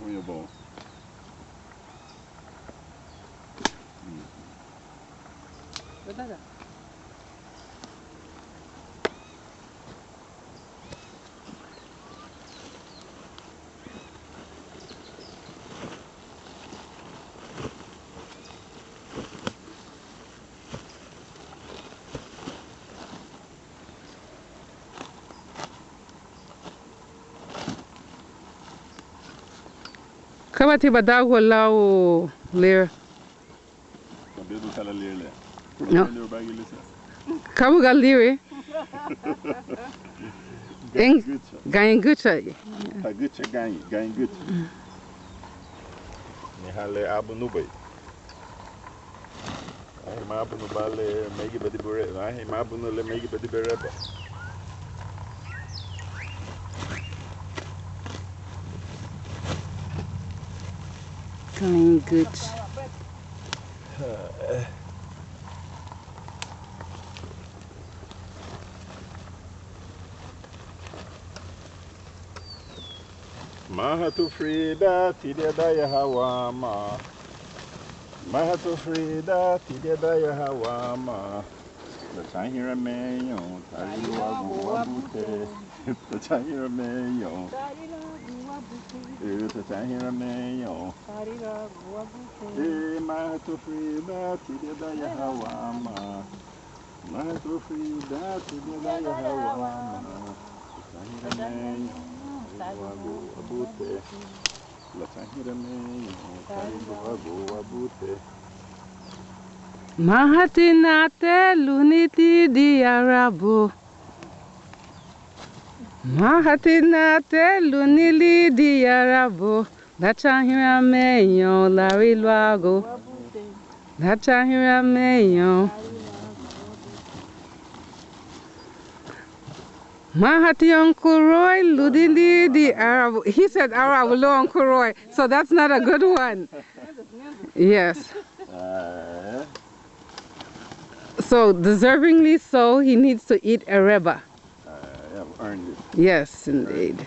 on your bone. Kabati badago lao lir. Kabedo kala lirle. No. Kabuga liri. Gain gucha. Pagucha gain gucha. Ni hale abu nubai. Ai ma abu nubale megi badi bure. Ai ma abu nule megi badi bereba. Gain gucha. Mahatu Freda, Tidedaya Hawama. Mahatu Freda, Tidedaya Hawama. Lachahinra meyon, luwagu Wabute. Lachahinra meyon. Lachahinra meyon. Mahatu Freda, Tidedaya Hawama. Mahatu Freda, Tidedaya Hawama. Lachahinra meyon. Wabute, Lachahinra meyon, Wabute. Mahatinate luniti di Arabo. Mahatinate lunili di Arabo. Lachahinra meyon, Lari luwagu. Lachahinra meyon. Mahati Uncle Roy, Ludili di Arab. He said Arab, lo Uncle Roy. So that's not a good one. Yes. So deservingly so, he needs to eat a reba. I've earned it. Yes, indeed.